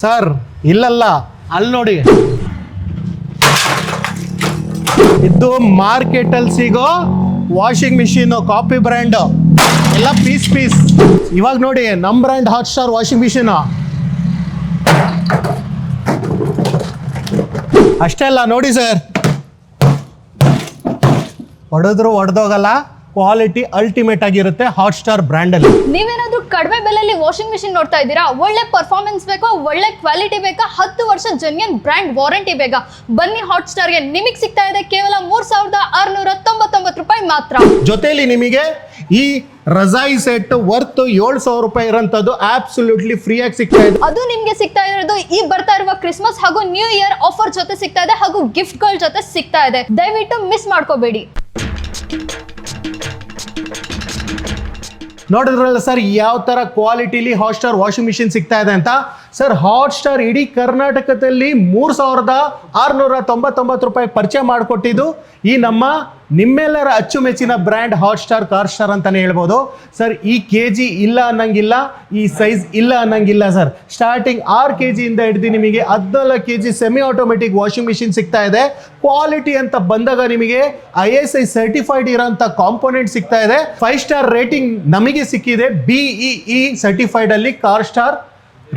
Sir ಇಲ್ಲಲ್ಲ ಅಲ್ಲಿ ನೋಡಿ, ಇದು ಮಾರ್ಕೆಟ್ ಅಲ್ಲಿ ಸಿಗೋ ವಾಷಿಂಗ್ ಮಿಷಿನ್ ಕಾಪಿ ಬ್ರ್ಯಾಂಡ್ ಎಲ್ಲ ಪೀಸ್ ಪೀಸ್. ಇವಾಗ ನೋಡಿ ನಮ್ brand hot star washing machine ಅಷ್ಟೇ ಅಲ್ಲ ನೋಡಿ ಸರ್, ಹೊಡೆದ್ರು ಹೊಡೆದೋಗಲ್ಲ, ಕ್ವಾಲಿಟಿ ಅಲ್ಟಿಮೇಟ್ ಆಗಿರುತ್ತೆ ಹಾಟ್ ಸ್ಟಾರ್ ಬ್ರ್ಯಾಂಡ್ ಅಲ್ಲಿ. ನೀವೇನಾದ್ರೂ ಕಡಿಮೆ ಬೆಲೆಯಲ್ಲಿ ವಾಷಿಂಗ್ ಮಿಷಿನ್ ನೋಡ್ತಾ ಇದ್ದೀರಾ? ಒಳ್ಳೆ ಪರ್ಫಾರ್ಮೆನ್ಸ್ ಬೇಕಾ, ಒಳ್ಳೆ ಕ್ವಾಲಿಟಿ ಬೇಕಾ, 10 ವರ್ಷ ಜೆನ್ಯೂನ್ ಬ್ರ್ಯಾಂಡ್ ವಾರಂಟಿ ಬೇಕಾ? ಬನ್ನಿ ಹಾಟ್ ಸ್ಟಾರ್ಗೆ. ನಿಮಗೆ ಸಿಗ್ತಾ ಇದೆ ಕೇವಲ 3699 ರೂಪಾಯಿ ಮಾತ್ರ. ಜೊತೆಲಿ ನಿಮಗೆ ಈ ರಜಾಯಿ ಸೆಟ್ ವರ್ತ್ 7,000 ರೂಪಾಯಿ ಇರೋಂಥದ್ದು ಆಬ್ಸಲ್ಯೂಟ್ಲಿ ಫ್ರೀ ಆಗಿ ಸಿಗ್ತಾ ಇದೆ. ಅದು ನಿಮ್ಗೆ ಸಿಗ್ತಾ ಇರೋದು ಈ ಬರ್ತಾ ಇರುವ ಕ್ರಿಸ್ಮಸ್ ಹಾಗೂ ನ್ಯೂ ಇಯರ್ ಆಫರ್ ಜೊತೆ ಸಿಗ್ತಾ ಇದೆ, ಹಾಗೂ ಗಿಫ್ಟ್ ಗಳ ಜೊತೆ ಸಿಗ್ತಾ ಇದೆ. ದಯವಿಟ್ಟು ಮಿಸ್ ಮಾಡ್ಕೋಬೇಡಿ. ನೋಡಿದ್ರಲ್ಲ ಸರ್ ಯಾವ ತರ ಕ್ವಾಲಿಟಿಲಿ ಹಾಟ್ ಸ್ಟಾರ್ ವಾಷಿಂಗ್ ಮಿಷಿನ್ ಸಿಗ್ತಾ ಇದೆ ಅಂತ. ಸರ್ ಹಾಟ್ ಸ್ಟಾರ್ ಇಡೀ ಕರ್ನಾಟಕದಲ್ಲಿ 3699 ರೂಪಾಯಿ ಪರಿಚಯ ಮಾಡಿಕೊಟ್ಟಿದ್ದು ಈ ನಿಮ್ಮೆಲ್ಲರ ಅಚ್ಚುಮೆಚ್ಚಿನ brand hot star car star ಅಂತಾನೆ ಹೇಳ್ಬೋದು. ಸರ್ ಈ ಕೆಜಿ ಇಲ್ಲ ಅನ್ನಂಗಿಲ್ಲ, ಈ ಸೈಜ್ ಇಲ್ಲ ಅನ್ನಂಗಿಲ್ಲ ಸರ್. ಸ್ಟಾರ್ಟಿಂಗ್ 6 kg ಇಂದ ಹಿಡಿದು ನಿಮಗೆ 14 kg semi automatic washing machine ಸಿಗ್ತಾ ಇದೆ. ಕ್ವಾಲಿಟಿ ಅಂತ ಬಂದಾಗ ನಿಮಗೆ ISI ಸರ್ಟಿಫೈಡ್ ಇರೋಂಥ ಕಾಂಪೋನೆಂಟ್ ಸಿಗ್ತಾ ಇದೆ. 5 ಸ್ಟಾರ್ ರೇಟಿಂಗ್ ನಮಗೆ ಸಿಕ್ಕಿದೆ. BEE ಸರ್ಟಿಫೈಡ್ ಅಲ್ಲಿ ಕಾರ್ ಸ್ಟಾರ್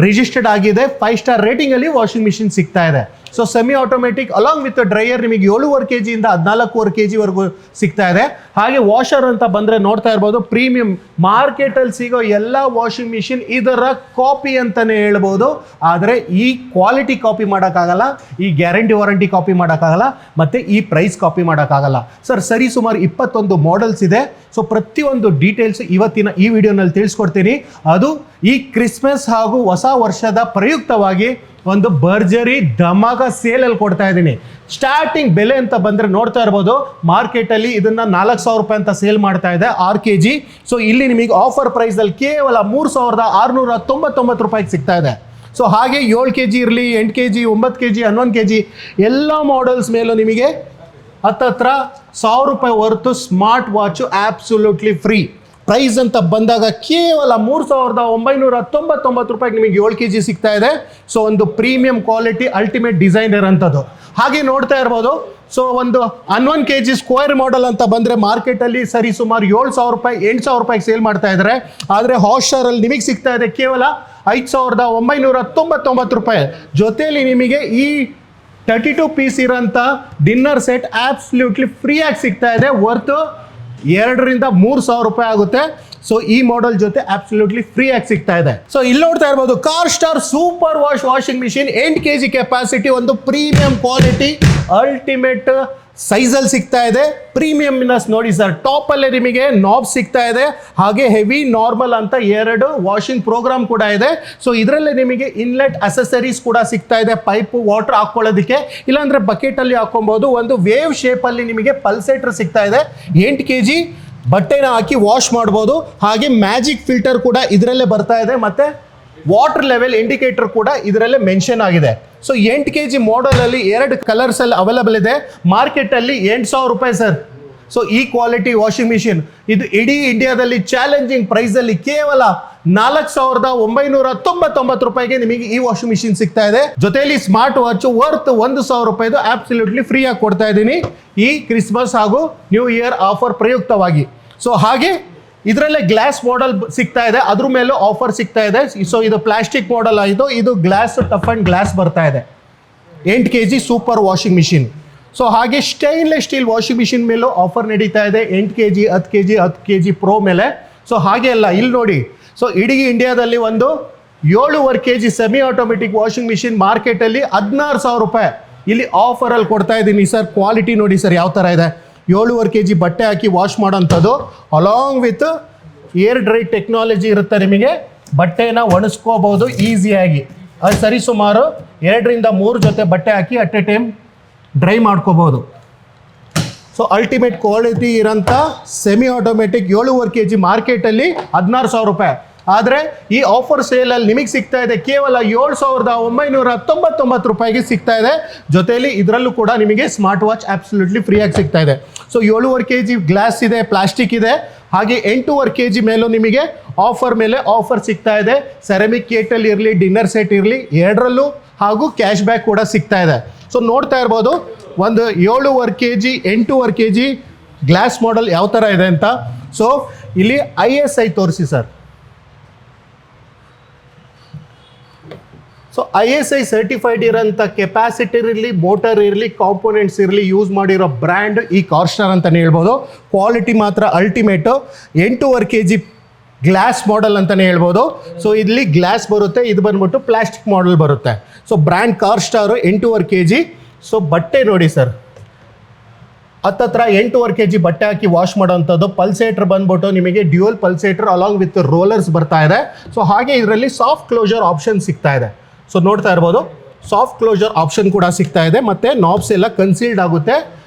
ರಿಜಿಸ್ಟರ್ಡ್ ಆಗಿದೆ. 5 ಸ್ಟಾರ್ ರೇಟಿಂಗ್ ಅಲ್ಲಿ ವಾಷಿಂಗ್ ಮಿಷಿನ್ ಸಿಗ್ತಾ ಇದೆ. So semi automatic along with dryer ನಿಮಗೆ 7.5 kg ಇಂದ 14.5 kg ವರೆಗೂ ಸಿಗ್ತಾ ಇದೆ. ಹಾಗೆ ವಾಷರ್ ಅಂತ ಬಂದ್ರೆ ನೋಡ್ತಾ ಇರ್ಬೋದು, ಪ್ರೀಮಿಯಂ ಮಾರ್ಕೆಟ್ ಅಲ್ಲಿ ಸಿಗೋ ಎಲ್ಲ ವಾಷಿಂಗ್ ಮಿಷಿನ್ ಇದರ ಕಾಪಿ ಅಂತಾನೆ ಹೇಳ್ಬೋದು. ಆದರೆ ಈ ಕ್ವಾಲಿಟಿ ಕಾಪಿ ಮಾಡೋಕ್ಕಾಗಲ್ಲ, ಈ ಗ್ಯಾರಂಟಿ ವಾರಂಟಿ ಕಾಪಿ ಮಾಡೋಕ್ಕಾಗಲ್ಲ, ಮತ್ತೆ ಈ ಪ್ರೈಸ್ ಕಾಪಿ ಮಾಡೋಕ್ಕಾಗಲ್ಲ ಸರ್. ಸರಿ ಸುಮಾರು 21 ಮಾಡೆಲ್ಸ್ ಇದೆ. ಸೊ ಪ್ರತಿಯೊಂದು ಡೀಟೇಲ್ಸ್ ಇವತ್ತಿನ ಈ ವಿಡಿಯೋನಲ್ಲಿ ತಿಳಿಸ್ಕೊಡ್ತೀನಿ. ಅದು ಈ ಕ್ರಿಸ್ಮಸ್ ಹಾಗೂ ಹೊಸ ವರ್ಷದ ಪ್ರಯುಕ್ತವಾಗಿ ಒಂದು ಭರ್ಜರಿ ಧಮಾಕ ಸೇಲ್ ಅಲ್ಲಿ ಕೊಡ್ತಾ ಇದ್ದೀನಿ. ಸ್ಟಾರ್ಟಿಂಗ್ ಬೆಲೆ ಅಂತ ಬಂದ್ರೆ ನೋಡ್ತಾ ಇರ್ಬೋದು, ಮಾರ್ಕೆಟ್ ಅಲ್ಲಿ ಇದನ್ನ 4,000 ರೂಪಾಯಿ ಅಂತ ಸೇಲ್ ಮಾಡ್ತಾ ಇದೆ 6 kg. ಸೊ ಇಲ್ಲಿ ನಿಮಗೆ ಆಫರ್ ಪ್ರೈಸ್ ಅಲ್ಲಿ ಕೇವಲ 3,699 ರೂಪಾಯಿಗೆ ಸಿಗ್ತಾ ಇದೆ. ಸೊ ಹಾಗೆ 7 kg ಇರಲಿ, 8 kg, 9 kg, 11 kg ಎಲ್ಲ ಮಾಡೆಲ್ಸ್ ಮೇಲೂ ನಿಮಗೆ ಹತ್ತತ್ರ 1,000 ರೂಪಾಯಿ ಹೊರತು smart watch absolutely free. Price ಅಂತ ಬಂದಾಗ ಕೇವಲ 3,999 ರೂಪಾಯಿಗೆ ನಿಮಗೆ 7 kg ಸಿಗ್ತಾ ಇದೆ. ಸೊ ಒಂದು ಪ್ರೀಮಿಯಂ ಕ್ವಾಲಿಟಿ ಅಲ್ಟಿಮೇಟ್ ಡಿಸೈನ್ ಇರೋಂಥದ್ದು. ಹಾಗೆ ನೋಡ್ತಾ ಇರ್ಬೋದು, ಸೊ ಒಂದು 11 kg ಸ್ಕ್ವೇರ್ ಮಾಡೆಲ್ ಅಂತ ಬಂದರೆ ಮಾರ್ಕೆಟಲ್ಲಿ ಸರಿ ಸುಮಾರು 7,000 ರೂಪಾಯಿ 8,000 ರೂಪಾಯಿಗೆ ಸೇಲ್ ಮಾಡ್ತಾ ಇದ್ದಾರೆ. ಆದರೆ ಹಾಟ್ ಸ್ಟಾರಲ್ಲಿ ನಿಮಗೆ ಸಿಗ್ತಾ ಇದೆ ಕೇವಲ 5,999 ರೂಪಾಯಿ. ಜೊತೆಯಲ್ಲಿ ನಿಮಗೆ ಈ 32 ಪೀಸ್ ಇರೋಂಥ ಡಿನ್ನರ್ ಸೆಟ್ ಆಬ್ಸಲ್ಯೂಟ್ಲಿ ಫ್ರೀಯಾಗಿ ಸಿಗ್ತಾ ಇದೆ. ವರ್ತು 2,000-3,000 ರೂಪಾಯಿ ಆಗುತ್ತೆ. ಸೊ ಈ ಮಾಡೆಲ್ ಜೊತೆ ಆಬ್ಸಲ್ಯೂಟ್ಲಿ ಫ್ರೀ ಆಗಿ ಸಿಗ್ತಾ ಇದೆ. ಸೊ ಇಲ್ಲಿ ನೋಡ್ತಾ ಇರ್ಬೋದು, car star super washing machine 8 kg capacity, ಒಂದು ಪ್ರೀಮಿಯಂ ಕ್ವಾಲಿಟಿ ಅಲ್ಟಿಮೇಟ್ ಸೈಜ್ ಅಲ್ಲಿ ಸಿಗ್ತಾ ಇದೆ. ಪ್ರೀಮಿಯಂನೆಸ್ ನೋಡಿ ಸರ್, ಟಾಪ್ ಅಲ್ಲೇ ನಿಮಗೆ ನಾಬ್ ಸಿಗ್ತಾ ಇದೆ. ಹಾಗೆ ಹೆವಿ ನಾರ್ಮಲ್ ಅಂತ 2 ವಾಷಿಂಗ್ ಪ್ರೋಗ್ರಾಮ್ ಕೂಡ ಇದೆ. ಸೊ ಇದರಲ್ಲೇ ನಿಮಗೆ ಇನ್ಲೆಟ್ ಅಸೆಸರೀಸ್ ಕೂಡ ಸಿಗ್ತಾ ಇದೆ. ಪೈಪ್ ವಾಟರ್ ಹಾಕೊಳ್ಳೋದಕ್ಕೆ, ಇಲ್ಲಾಂದ್ರೆ ಬಕೆಟ್ ಅಲ್ಲಿ ಹಾಕೊಬಹುದು. ಒಂದು ವೇವ್ ಶೇಪ್ ಅಲ್ಲಿ ನಿಮಗೆ ಪಲ್ಸೇಟರ್ ಸಿಗ್ತಾ ಇದೆ. 8 kg ಬಟ್ಟೆನ ಹಾಕಿ ವಾಶ್ ಮಾಡ್ಬೋದು. ಹಾಗೆ ಮ್ಯಾಜಿಕ್ ಫಿಲ್ಟರ್ ಕೂಡ ಇದರಲ್ಲೇ ಬರ್ತಾ ಇದೆ. ಮತ್ತೆ ವಾಟರ್ ಲೆವೆಲ್ ಇಂಡಿಕೇಟರ್ ಕೂಡ ಇದರಲ್ಲೇ ಮೆನ್ಷನ್ ಆಗಿದೆ. ಸೊ 8 kg ಮಾಡೆಲ್ ಅಲ್ಲಿ 2 ಕಲರ್ಸ್ ಅಲ್ಲಿ ಅವೈಲಬಲ್ ಇದೆ. ಮಾರ್ಕೆಟ್ ಅಲ್ಲಿ 8,000 ರೂಪಾಯಿ ಸರ್. ಸೊ ಈ ಕ್ವಾಲಿಟಿ ವಾಷಿಂಗ್ ಮಿಷಿನ್ ಇದು ಇಡೀ ಇಂಡಿಯಾದಲ್ಲಿ ಚಾಲೆಂಜಿಂಗ್ ಪ್ರೈಸ್ ಅಲ್ಲಿ ಕೇವಲ 4,999 ರೂಪಾಯಿಗೆ ನಿಮಗೆ ಈ ವಾಷಿಂಗ್ ಮಿಷಿನ್ ಸಿಗ್ತಾ ಇದೆ. ಜೊತೆಯಲ್ಲಿ ಸ್ಮಾರ್ಟ್ ವಾಚ್ ವರ್ತ್ 1,000 ರೂಪಾಯಿದು ಆಬ್ಸಲ್ಯೂಟ್ಲಿ ಫ್ರೀ ಆಗಿ ಕೊಡ್ತಾ ಇದ್ದೀನಿ ಈ ಕ್ರಿಸ್ಮಸ್ ಹಾಗೂ ನ್ಯೂ ಇಯರ್ ಆಫರ್ ಪ್ರಯುಕ್ತವಾಗಿ. ಸೊ ಹಾಗೆ ಇದರಲ್ಲೇ ಗ್ಲಾಸ್ ಮಾಡೆಲ್ ಸಿಗ್ತಾ ಇದೆ, ಅದ್ರ ಮೇಲೂ ಆಫರ್ ಸಿಗ್ತಾ ಇದೆ. ಸೊ ಇದು ಪ್ಲಾಸ್ಟಿಕ್ ಮಾಡೆಲ್ ಆಯಿತು, ಇದು ಗ್ಲಾಸ್ ಟಫ್ ಅಂಡ್ ಗ್ಲಾಸ್ ಬರ್ತಾ ಇದೆ. 8 kg super washing machine. So ಹಾಗೆ ಸ್ಟೈನ್ಲೆಸ್ ಸ್ಟೀಲ್ ವಾಷಿಂಗ್ ಮಿಷಿನ್ ಮೇಲೂ ಆಫರ್ ನಡೀತಾ ಇದೆ 8 kg, 10 kg, 10 kg ಪ್ರೋ ಮೇಲೆ. ಸೊ ಹಾಗೆ ಅಲ್ಲ, ಇಲ್ಲಿ ನೋಡಿ, ಸೊ ಇಡೀ ಇಂಡಿಯಾದಲ್ಲಿ ಒಂದು 7.5 kg semi automatic washing machine ಮಾರ್ಕೆಟಲ್ಲಿ 16,000 ರೂಪಾಯಿ ಇಲ್ಲಿ ಆಫರಲ್ಲಿ ಕೊಡ್ತಾ ಇದ್ದೀನಿ ಸರ್. ಕ್ವಾಲಿಟಿ ನೋಡಿ ಸರ್ ಯಾವ ಥರ ಇದೆ. 7.5 kg ಬಟ್ಟೆ ಹಾಕಿ ವಾಶ್ ಮಾಡೋಂಥದ್ದು, along with air dry technology ಇರುತ್ತೆ. ನಿಮಗೆ ಬಟ್ಟೆನ ಒಣಸ್ಕೋಬಹುದು ಈಸಿಯಾಗಿ. ಅದು ಸರಿ ಸುಮಾರು 2-3 ಜೊತೆ ಬಟ್ಟೆ ಹಾಕಿ ಅಟ್ ಎ ಟೈಮ್ ಡ್ರೈ ಮಾಡ್ಕೋಬಹುದು. ಸೊ ಅಲ್ಟಿಮೇಟ್ ಕ್ವಾಲಿಟಿ ಇರೋಂಥ ಸೆಮಿ ಆಟೋಮೆಟಿಕ್ 7.5 kg ಮಾರ್ಕೆಟಲ್ಲಿ 16,000 ರೂಪಾಯಿ. ಆದರೆ ಈ ಆಫರ್ ಸೇಲಲ್ಲಿ ನಿಮಗೆ ಸಿಗ್ತಾ ಇದೆ ಕೇವಲ 7,999 ರೂಪಾಯಿಗೆ ಸಿಗ್ತಾ ಇದೆ. ಜೊತೆಯಲ್ಲಿ ಇದರಲ್ಲೂ ಕೂಡ ನಿಮಗೆ ಸ್ಮಾರ್ಟ್ ವಾಚ್ ಅಬ್ಸಲ್ಯೂಟ್ಲಿ ಫ್ರೀಯಾಗಿ ಸಿಗ್ತಾ ಇದೆ. ಸೊ 7.5 kg ಗ್ಲಾಸ್ ಇದೆ, ಪ್ಲಾಸ್ಟಿಕ್ ಇದೆ, ಹಾಗೆ 8.5 kg ಮೇಲೂ ನಿಮಗೆ ಆಫರ್ ಮೇಲೆ ಆಫರ್ ಸಿಗ್ತಾ ಇದೆ. ಸೆರಾಮಿಕ್ ಕೇಟಲ್ ಇರಲಿ, ಡಿನ್ನರ್ ಸೆಟ್ ಇರಲಿ, ಎರಡರಲ್ಲೂ ಹಾಗೂ ಕ್ಯಾಶ್ ಬ್ಯಾಕ್ ಕೂಡ ಸಿಗ್ತಾ ಇದೆ. ಸೊ ನೋಡ್ತಾ ಇರ್ಬೋದು ಒಂದು 7.5 kg 8.5 kg ಗ್ಲಾಸ್ ಮಾಡೆಲ್ ಯಾವ ಥರ ಇದೆ ಅಂತ. ಸೊ ಇಲ್ಲಿ ISI ತೋರಿಸಿ ಸರ್. ಸೊ ISI ಸರ್ಟಿಫೈಡ್ ಇರೋಂಥ ಕೆಪಾಸಿಟರ್ ಇರಲಿ, ಮೋಟರ್ ಇರಲಿ, ಕಾಂಪೋನೆಂಟ್ಸ್ ಇರಲಿ ಯೂಸ್ ಮಾಡಿರೋ ಬ್ರ್ಯಾಂಡ್ ಈ ಕಾರ್ಸ್ಟಾರ್ ಅಂತಲೇ ಹೇಳ್ಬೋದು. ಕ್ವಾಲಿಟಿ ಮಾತ್ರ ಅಲ್ಟಿಮೇಟು. 8.5 kg ಗ್ಲಾಸ್ ಮಾಡೆಲ್ ಅಂತಲೇ ಹೇಳ್ಬೋದು. ಸೊ ಇಲ್ಲಿ ಗ್ಲಾಸ್ ಬರುತ್ತೆ, ಇದು ಬಂದ್ಬಿಟ್ಟು ಪ್ಲಾಸ್ಟಿಕ್ ಮಾಡೆಲ್ ಬರುತ್ತೆ. ಸೊ ಬ್ರ್ಯಾಂಡ್ ಕಾರ್ಸ್ಟಾರು 8.5 kg. ಸೊ ಬಟ್ಟೆ ನೋಡಿ ಸರ್, ಹತ್ತತ್ರ 8.5 kg ಬಟ್ಟೆ ಹಾಕಿ ವಾಶ್ ಮಾಡೋವಂಥದ್ದು. ಪಲ್ಸೇಟರ್ ಬಂದ್ಬಿಟ್ಟು ನಿಮಗೆ ಡ್ಯೂಯಲ್ ಪಲ್ಸೇಟರ್ ಅಲಾಂಗ್ ವಿತ್ ರೋಲರ್ಸ್ ಬರ್ತಾ ಇದೆ. ಸೊ ಹಾಗೆ ಇದರಲ್ಲಿ ಸಾಫ್ಟ್ ಕ್ಲೋಜರ್ ಆಪ್ಷನ್ ಸಿಗ್ತಾ ಇದೆ. ಸೊ ನೋಡ್ತಾ ಇರ್ಬೋದು ಸಾಫ್ಟ್ ಕ್ಲೋಜರ್ ಆಪ್ಷನ್ ಕೂಡ ಸಿಗ್ತಾ ಇದೆ. ಮತ್ತು ನಾಬ್ಸ್ ಎಲ್ಲ ಕನ್ಸೀಲ್ಡ್ ಆಗುತ್ತೆ.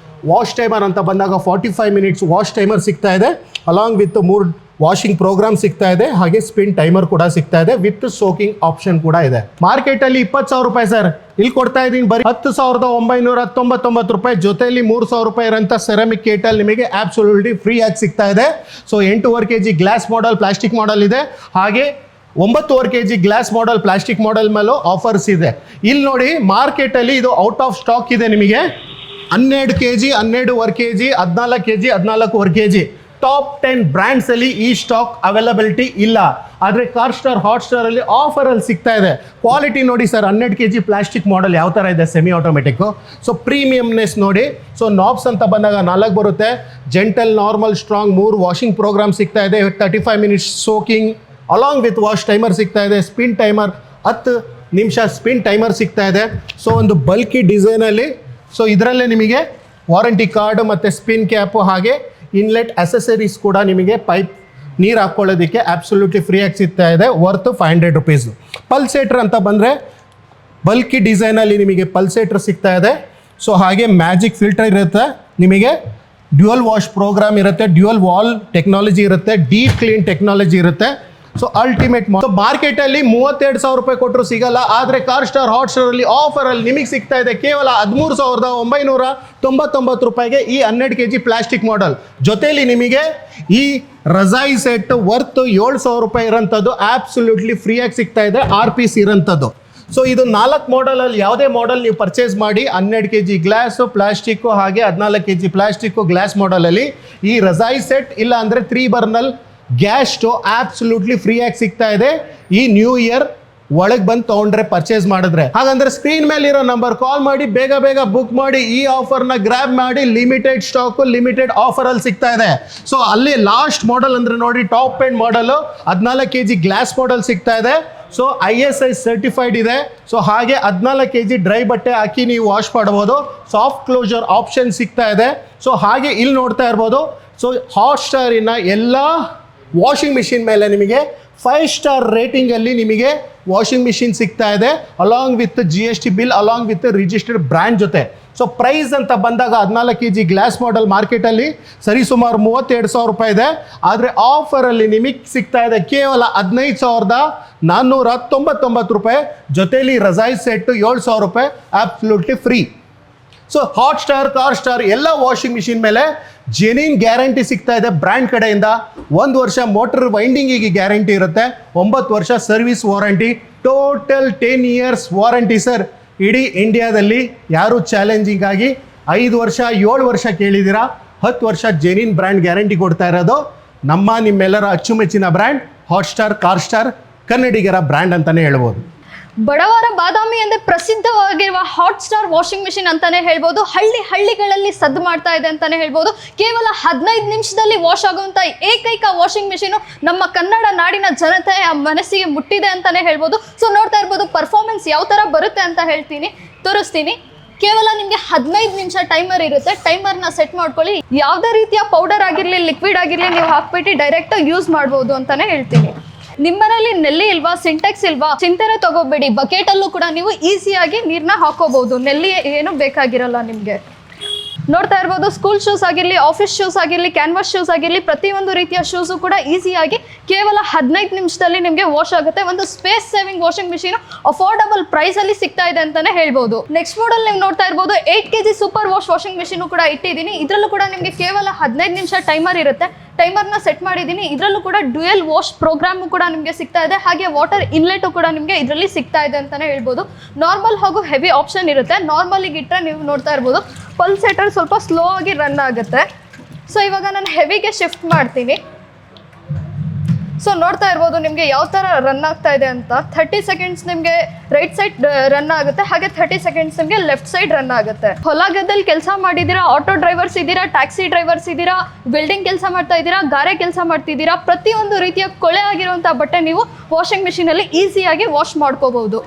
ವಾಶ್ ಟೈಮರ್ ಅಂತ ಬಂದಾಗ 45 ಮಿನಿಟ್ಸ್ ವಾಶ್ ಟೈಮರ್ ಸಿಗ್ತಾ ಇದೆ, ಅಲಾಂಗ್ ವಿತ್ 3 ವಾಷಿಂಗ್ ಪ್ರೋಗ್ರಾಮ್ ಸಿಗ್ತಾ ಇದೆ. ಹಾಗೆ ಸ್ಪಿನ್ ಟೈಮರ್ ಕೂಡ ಸಿಗ್ತಾ ಇದೆ, ವಿತ್ ಸೋಕಿಂಗ್ ಆಪ್ಷನ್ ಕೂಡ ಇದೆ. ಮಾರ್ಕೆಟಲ್ಲಿ 20,000 ರೂಪಾಯಿ ಸರ್, ಇಲ್ಲಿ ಕೊಡ್ತಾ ಇದ್ದೀನಿ ಬರೀ 10,999 ರೂಪಾಯಿ. ಜೊತೆಯಲ್ಲಿ 3,000 ರೂಪಾಯಿ ಇರೋಂಥ ಸೆರಾಮಿಕ್ ಕೇಟಲ್ ನಿಮಗೆ ಆಬ್ಸಲ್ಯೂಟ್ಲಿ ಫ್ರೀ ಆಗಿ ಸಿಗ್ತಾ ಇದೆ. So 8.5 kg glass model plastic model ಇದೆ, ಹಾಗೆ 9.5 kg glass model plastic model ಮೇಲೂ ಆಫರ್ಸ್ ಇದೆ. ಇಲ್ಲಿ ನೋಡಿ ಮಾರ್ಕೆಟಲ್ಲಿ ಇದು ಔಟ್ ಆಫ್ ಸ್ಟಾಕ್ ಇದೆ. ನಿಮಗೆ 12 kg 12.5 kg 14 kg 14.5 kg top 10 ಬ್ರ್ಯಾಂಡ್ಸಲ್ಲಿ ಈ ಸ್ಟಾಕ್ ಅವೈಲಬಿಲಿಟಿ ಇಲ್ಲ. ಆದರೆ ಕಾರ್ಸ್ಟಾರ್ ಹಾಟ್ಸ್ಟಾರಲ್ಲಿ ಆಫರಲ್ಲಿ ಸಿಗ್ತಾ ಇದೆ. ಕ್ವಾಲಿಟಿ ನೋಡಿ ಸರ್, 12 kg ಪ್ಲಾಸ್ಟಿಕ್ ಮಾಡೆಲ್ ಯಾವ ಥರ ಇದೆ, ಸೆಮಿ ಆಟೋಮೆಟಿಕ್ಕು. ಸೊ ಪ್ರೀಮಿಯಮ್ನೆಸ್ ನೋಡಿ. ಸೊ ನಾಬ್ಸ್ ಅಂತ ಬಂದಾಗ 4 ಬರುತ್ತೆ, gentle, normal, strong 3 washing program ಸಿಗ್ತಾ ಇದೆ. 35 minutes soaking along with wash timer ಸಿಗ್ತಾ ಇದೆ. ಸ್ಪಿನ್ ಟೈಮರ್ 10 ನಿಮಿಷ ಸ್ಪಿನ್ ಟೈಮರ್ ಸಿಗ್ತಾ ಇದೆ. ಸೊ ಒಂದು ಬಲ್ಕಿ ಡಿಸೈನಲ್ಲಿ. ಸೊ ಇದರಲ್ಲೇ ನಿಮಗೆ ವಾರಂಟಿ ಕಾರ್ಡ್ ಮತ್ತು ಸ್ಪಿನ್ ಕ್ಯಾಪು ಹಾಗೆ ಇನ್ಲೆಟ್ ಅಸೆಸರೀಸ್ ಕೂಡ ನಿಮಗೆ ಪೈಪ್ ನೀರು ಹಾಕ್ಕೊಳ್ಳೋದಕ್ಕೆ ಆಬ್ಸಲ್ಯೂಟ್ಲಿ ಫ್ರೀಯಾಗಿ ಸಿಗ್ತಾ ಇದೆ, ವರ್ತ್ 500 ರೂಪೀಸು. ಪಲ್ಸೇಟ್ರ್ ಅಂತ ಬಂದರೆ ಬಲ್ಕಿ ಡಿಸೈನಲ್ಲಿ ನಿಮಗೆ ಪಲ್ಸೇಟ್ರ್ ಸಿಗ್ತಾ ಇದೆ. ಸೊ ಹಾಗೆ ಮ್ಯಾಜಿಕ್ ಫಿಲ್ಟರ್ ಇರುತ್ತೆ, ನಿಮಗೆ ಡ್ಯುಯಲ್ ವಾಶ್ ಪ್ರೋಗ್ರಾಮ್ ಇರುತ್ತೆ, ಡ್ಯುಯಲ್ ವಾಲ್ ಟೆಕ್ನಾಲಜಿ ಇರುತ್ತೆ, ಡೀಪ್ ಕ್ಲೀನ್ ಟೆಕ್ನಾಲಜಿ ಇರುತ್ತೆ. ಸೊ ಅಲ್ಟಿಮೇಟ್ ಮಾರ್ಕೆಟಲ್ಲಿ 32,000 ರೂಪಾಯಿ ಕೊಟ್ಟರು ಸಿಗಲ್ಲ. ಆದರೆ ಕಾರ್ಸ್ಟಾರ್ ಹಾಟ್ಸ್ಟಾರಲ್ಲಿ ಆಫರಲ್ಲಿ ನಿಮಗೆ ಸಿಗ್ತಾ ಇದೆ ಕೇವಲ 13,999 ರೂಪಾಯಿಗೆ ಈ 12 kg ಪ್ಲಾಸ್ಟಿಕ್ ಮಾಡೆಲ್. ಜೊತೆಯಲ್ಲಿ ನಿಮಗೆ ಈ ರಜಾಯಿ ಸೆಟ್ ವರ್ತ್ 7,000 ರೂಪಾಯಿ ಇರೋಂಥದ್ದು ಆಬ್ಸಲ್ಯೂಟ್ಲಿ ಫ್ರೀಯಾಗಿ ಸಿಗ್ತಾ ಇದೆ, RPC ಇರೋಂಥದ್ದು. ಸೊ ಇದು 4 ಮಾಡೆಲಲ್ಲಿ ಯಾವುದೇ ಮಾಡೆಲ್ ನೀವು ಪರ್ಚೇಸ್ ಮಾಡಿ 12 kg ಗ್ಲಾಸು ಪ್ಲಾಸ್ಟಿಕ್ಕು ಹಾಗೆ 14 kg ಪ್ಲಾಸ್ಟಿಕ್ಕು ಗ್ಲಾಸ್ ಮಾಡೆಲಲ್ಲಿ ಈ ರಜಾಯಿ ಸೆಟ್ ಇಲ್ಲ ಅಂದರೆ 3 ಬರ್ನಲ್ ಗ್ಯಾಸ್ ಸ್ಟೋವ್ ಆಬ್ಸಲ್ಯೂಟ್ಲಿ ಫ್ರೀಯಾಗಿ ಸಿಗ್ತಾ ಇದೆ. ಈ ನ್ಯೂ ಇಯರ್ ಒಳಗೆ ಬಂದು ತೊಗೊಂಡ್ರೆ ಪರ್ಚೇಸ್ ಮಾಡಿದ್ರೆ. ಹಾಗಂದ್ರೆ ಸ್ಕ್ರೀನ್ ಮೇಲೆ ಇರೋ ನಂಬರ್ ಕಾಲ್ ಮಾಡಿ ಬೇಗ ಬೇಗ ಬುಕ್ ಮಾಡಿ ಈ ಆಫರ್ನ ಗ್ರ್ಯಾಬ್ ಮಾಡಿ. ಲಿಮಿಟೆಡ್ ಸ್ಟಾಕು ಲಿಮಿಟೆಡ್ ಆಫರಲ್ಲಿ ಸಿಗ್ತಾ ಇದೆ. ಸೊ ಅಲ್ಲಿ ಲಾಸ್ಟ್ ಮಾಡೆಲ್ ಅಂದರೆ ನೋಡಿ ಟಾಪ್ ಎಂಡ್ ಮಾಡಲು 14 kg ಗ್ಲಾಸ್ ಮಾಡೆಲ್ ಸಿಗ್ತಾ ಇದೆ. ಸೊ ISI ಸರ್ಟಿಫೈಡ್ ಇದೆ. ಸೊ ಹಾಗೆ 14 kg ಡ್ರೈ ಬಟ್ಟೆ ಹಾಕಿ ನೀವು ವಾಶ್ ಮಾಡ್ಬೋದು. ಸಾಫ್ಟ್ ಕ್ಲೋಜರ್ ಆಪ್ಷನ್ ಸಿಗ್ತಾ ಇದೆ. ಸೊ ಹಾಗೆ ಇಲ್ಲಿ ನೋಡ್ತಾ ಇರ್ಬೋದು. ಸೊ ಹಾಟ್ಸ್ಟಾರಿನ ಎಲ್ಲ ವಾಷಿಂಗ್ ಮಿಷಿನ್ ಮೇಲೆ ನಿಮಗೆ 5 ಸ್ಟಾರ್ ರೇಟಿಂಗಲ್ಲಿ ನಿಮಗೆ ವಾಷಿಂಗ್ ಮಿಷಿನ್ ಸಿಗ್ತಾ ಇದೆ, along with GST bill, along with registered brand ಜೊತೆ. ಸೊ ಪ್ರೈಸ್ ಅಂತ ಬಂದಾಗ 14 kg ಗ್ಲಾಸ್ ಮಾಡೆಲ್ ಮಾರ್ಕೆಟಲ್ಲಿ ಸರಿಸುಮಾರು 32,000 ರೂಪಾಯಿ ಇದೆ. ಆದರೆ ಆಫರಲ್ಲಿ ನಿಮಗೆ ಸಿಗ್ತಾ ಇದೆ ಕೇವಲ 15,499 ರೂಪಾಯಿ. ಜೊತೆಯಲ್ಲಿ ರಜಾಯಿ ಸೆಟ್ಟು 7,000 ರೂಪಾಯಿ ಆಬ್ಸಲ್ಯೂಟ್ಲಿ ಫ್ರೀ. ಸೊ ಹಾಟ್ಸ್ಟಾರ್, ಕಾರ್ಸ್ಟಾರ್ ಎಲ್ಲ ವಾಷಿಂಗ್ ಮಿಷಿನ್ ಮೇಲೆ ಜೆನ್ಯೂನ್ ಗ್ಯಾರಂಟಿ ಸಿಗ್ತಾ ಇದೆ ಬ್ರ್ಯಾಂಡ್ ಕಡೆಯಿಂದ. 1 ವರ್ಷ ಮೋಟರ್ ವೈಂಡಿಂಗಿಗೆ ಗ್ಯಾರಂಟಿ ಇರುತ್ತೆ, 9 ವರ್ಷ service warranty, total 10 years warranty sir. ಇಡೀ ಇಂಡಿಯಾದಲ್ಲಿ ಯಾರು ಚಾಲೆಂಜಿಂಗ್ ಆಗಿ 5 ವರ್ಷ 7 ವರ್ಷ ಕೇಳಿದ್ದೀರಾ, 10 ವರ್ಷ ಜೆನ್ಯೂನ್ ಬ್ರ್ಯಾಂಡ್ ಗ್ಯಾರಂಟಿ ಕೊಡ್ತಾ ಇರೋದು ನಿಮ್ಮೆಲ್ಲರ ಅಚ್ಚುಮೆಚ್ಚಿನ ಬ್ರ್ಯಾಂಡ್ ಹಾಟ್ಸ್ಟಾರ್ ಕಾರ್ಸ್ಟಾರ್, ಕನ್ನಡಿಗರ ಬ್ರ್ಯಾಂಡ್ ಅಂತಲೇ ಹೇಳ್ಬೋದು. ಬಡವರ ಬಾದಾಮಿ ಎಂದೇ ಪ್ರಸಿದ್ಧವಾಗಿರುವ ಹಾಟ್ಸ್ಟಾರ್ ವಾಷಿಂಗ್ ಮಿಷಿನ್ ಅಂತಾನೆ ಹೇಳ್ಬೋದು. ಹಳ್ಳಿಗಳಲ್ಲಿ ಸದ್ದು ಮಾಡ್ತಾ ಇದೆ ಅಂತಾನೆ ಹೇಳ್ಬೋದು. ಕೇವಲ 15 ನಿಮಿಷದಲ್ಲಿ ವಾಶ್ ಆಗುವಂಥ ಏಕೈಕ ವಾಷಿಂಗ್ ಮಿಷಿನು ನಮ್ಮ ಕನ್ನಡ ನಾಡಿನ ಜನತೆಯ ಮನಸ್ಸಿಗೆ ಮುಟ್ಟಿದೆ ಅಂತಾನೆ ಹೇಳ್ಬೋದು. ಸೊ ನೋಡ್ತಾ ಇರ್ಬೋದು ಪರ್ಫಾರ್ಮೆನ್ಸ್ ಯಾವ ಥರ ಬರುತ್ತೆ ಅಂತ ತೋರಿಸ್ತೀನಿ. ಕೇವಲ ನಿಮಗೆ 15 ನಿಮಿಷ ಟೈಮರ್ ಇರುತ್ತೆ. ಟೈಮರ್ನ ಸೆಟ್ ಮಾಡ್ಕೊಳ್ಳಿ. ಯಾವುದೇ ರೀತಿಯ ಪೌಡರ್ ಆಗಿರಲಿ, ಲಿಕ್ವಿಡ್ ಆಗಿರಲಿ, ನೀವು ಹಾಕ್ಬಿಟ್ಟು ಡೈರೆಕ್ಟಾಗಿ ಯೂಸ್ ಮಾಡ್ಬೋದು ಅಂತಾನೆ ಹೇಳ್ತೀನಿ. ನಿಮ್ಮನೇಲಿ ನೆಲ್ಲಿ ಇಲ್ವಾ, ಸಿಂಟೆಕ್ಸ್ ಇಲ್ವಾ, ಚಿಂತೆನೆ ತಗೋಬೇಡಿ. ಬಕೆಟಲ್ಲೂ ಕೂಡ ನೀವು ಈಸಿಯಾಗಿ ನೀರನ್ನ ಹಾಕೋಬಹುದು. ನೆಲ್ಲಿ ಏನು ಬೇಕಾಗಿರಲ್ಲ ನಿಮಗೆ. ನೋಡ್ತಾ ಇರ್ಬೋದು ಸ್ಕೂಲ್ ಶೂಸ್ ಆಗಿರಲಿ, ಆಫೀಸ್ ಶೂಸ್ ಆಗಿರಲಿ, ಕ್ಯಾನ್ವಾಸ್ ಶೂಸ್ ಆಗಿರಲಿ, ಪ್ರತಿಯೊಂದು ರೀತಿಯ ಶೂಸು ಕೂಡ ಈಸಿಯಾಗಿ ಕೇವಲ 15 ನಿಮಿಷದಲ್ಲಿ ನಿಮಗೆ ವಾಶ್ ಆಗುತ್ತೆ. ಒಂದು space saving washing machine affordable price ಅಲ್ಲಿ ಸಿಗ್ತಾ ಇದೆ ಅಂತಾನೆ ಹೇಳ್ಬೋದು. ನೆಕ್ಸ್ಟ್ ಮಾಡಲ್ ನೀವು ನೋಡ್ತಾ ಇರ್ಬೋದು 8 kg ಸೂಪರ್ ವಾಷಿಂಗ್ ಮಿಷಿನ್ ಕೂಡ ಇಟ್ಟಿದ್ದೀನಿ. ಇದರಲ್ಲೂ ಕೂಡ ನಿಮಗೆ ಕೇವಲ 15 ನಿಮಿಷ ಟೈಮರ್ ಇರುತ್ತೆ. ಟೈಮರ್ನ ಸೆಟ್ ಮಾಡಿದ್ದೀನಿ. ಇದರಲ್ಲೂ ಕೂಡ ಡ್ಯುಯಲ್ ವಾಶ್ ಪ್ರೋಗ್ರಾಮ್ ಕೂಡ ನಿಮಗೆ ಸಿಗ್ತಾ ಇದೆ. ಹಾಗೆ ವಾಟರ್ ಇನ್ಲೆಟ್ ಕೂಡ ನಿಮಗೆ ಇದರಲ್ಲಿ ಸಿಗ್ತಾ ಇದೆ ಅಂತಾನೆ ಹೇಳ್ಬೋದು. ನಾರ್ಮಲ್ ಹಾಗೂ ಹೆವಿ ಆಪ್ಷನ್ ಇರುತ್ತೆ. ನಾರ್ಮಲಿಗೆ ಇಟ್ಟರೆ ನೀವು ನೋಡ್ತಾ ಇರ್ಬೋದು ಪಲ್ಸ್ ಸೆಟರ್ ಸ್ವಲ್ಪ ಸ್ಲೋ ಆಗಿ ರನ್ ಆಗುತ್ತೆ. ಸೊ ಇವಾಗ ನಾನು ಹೆವಿಗೆ ಶಿಫ್ಟ್ ಮಾಡ್ತೀನಿ. ಸೊ ನೋಡ್ತಾ ಇರ್ಬೋದು ನಿಮಗೆ ಯಾವ ಥರ ರನ್ ಆಗ್ತಾ ಇದೆ ಅಂತ. 30 ಸೆಕೆಂಡ್ಸ್ ನಿಮಗೆ ರೈಟ್ ಸೈಡ್ ರನ್ ಆಗುತ್ತೆ, ಹಾಗೆ 30 ಸೆಕೆಂಡ್ಸ್ ನಿಮಗೆ ಲೆಫ್ಟ್ ಸೈಡ್ ರನ್ ಆಗುತ್ತೆ. ಹೊಲ ಗದ್ದೆಯಲ್ಲಿ ಕೆಲಸ ಮಾಡಿದ್ದೀರಾ, ಆಟೋ ಡ್ರೈವರ್ಸ್ ಇದ್ದೀರಾ, ಟ್ಯಾಕ್ಸಿ ಡ್ರೈವರ್ಸ್ ಇದ್ದೀರಾ, ಬಿಲ್ಡಿಂಗ್ ಕೆಲಸ ಮಾಡ್ತಾ ಇದ್ದೀರಾ, ಗಾರೆ ಕೆಲಸ ಮಾಡ್ತಿದ್ದೀರಾ, ಪ್ರತಿಯೊಂದು ರೀತಿಯ ಕೊಳೆ ಆಗಿರುವಂಥ ಬಟ್ಟೆ ನೀವು ವಾಷಿಂಗ್ ಮಿಷಿನಲ್ಲಿ ಈಸಿಯಾಗಿ ವಾಶ್ ಮಾಡ್ಕೋಬಹುದು.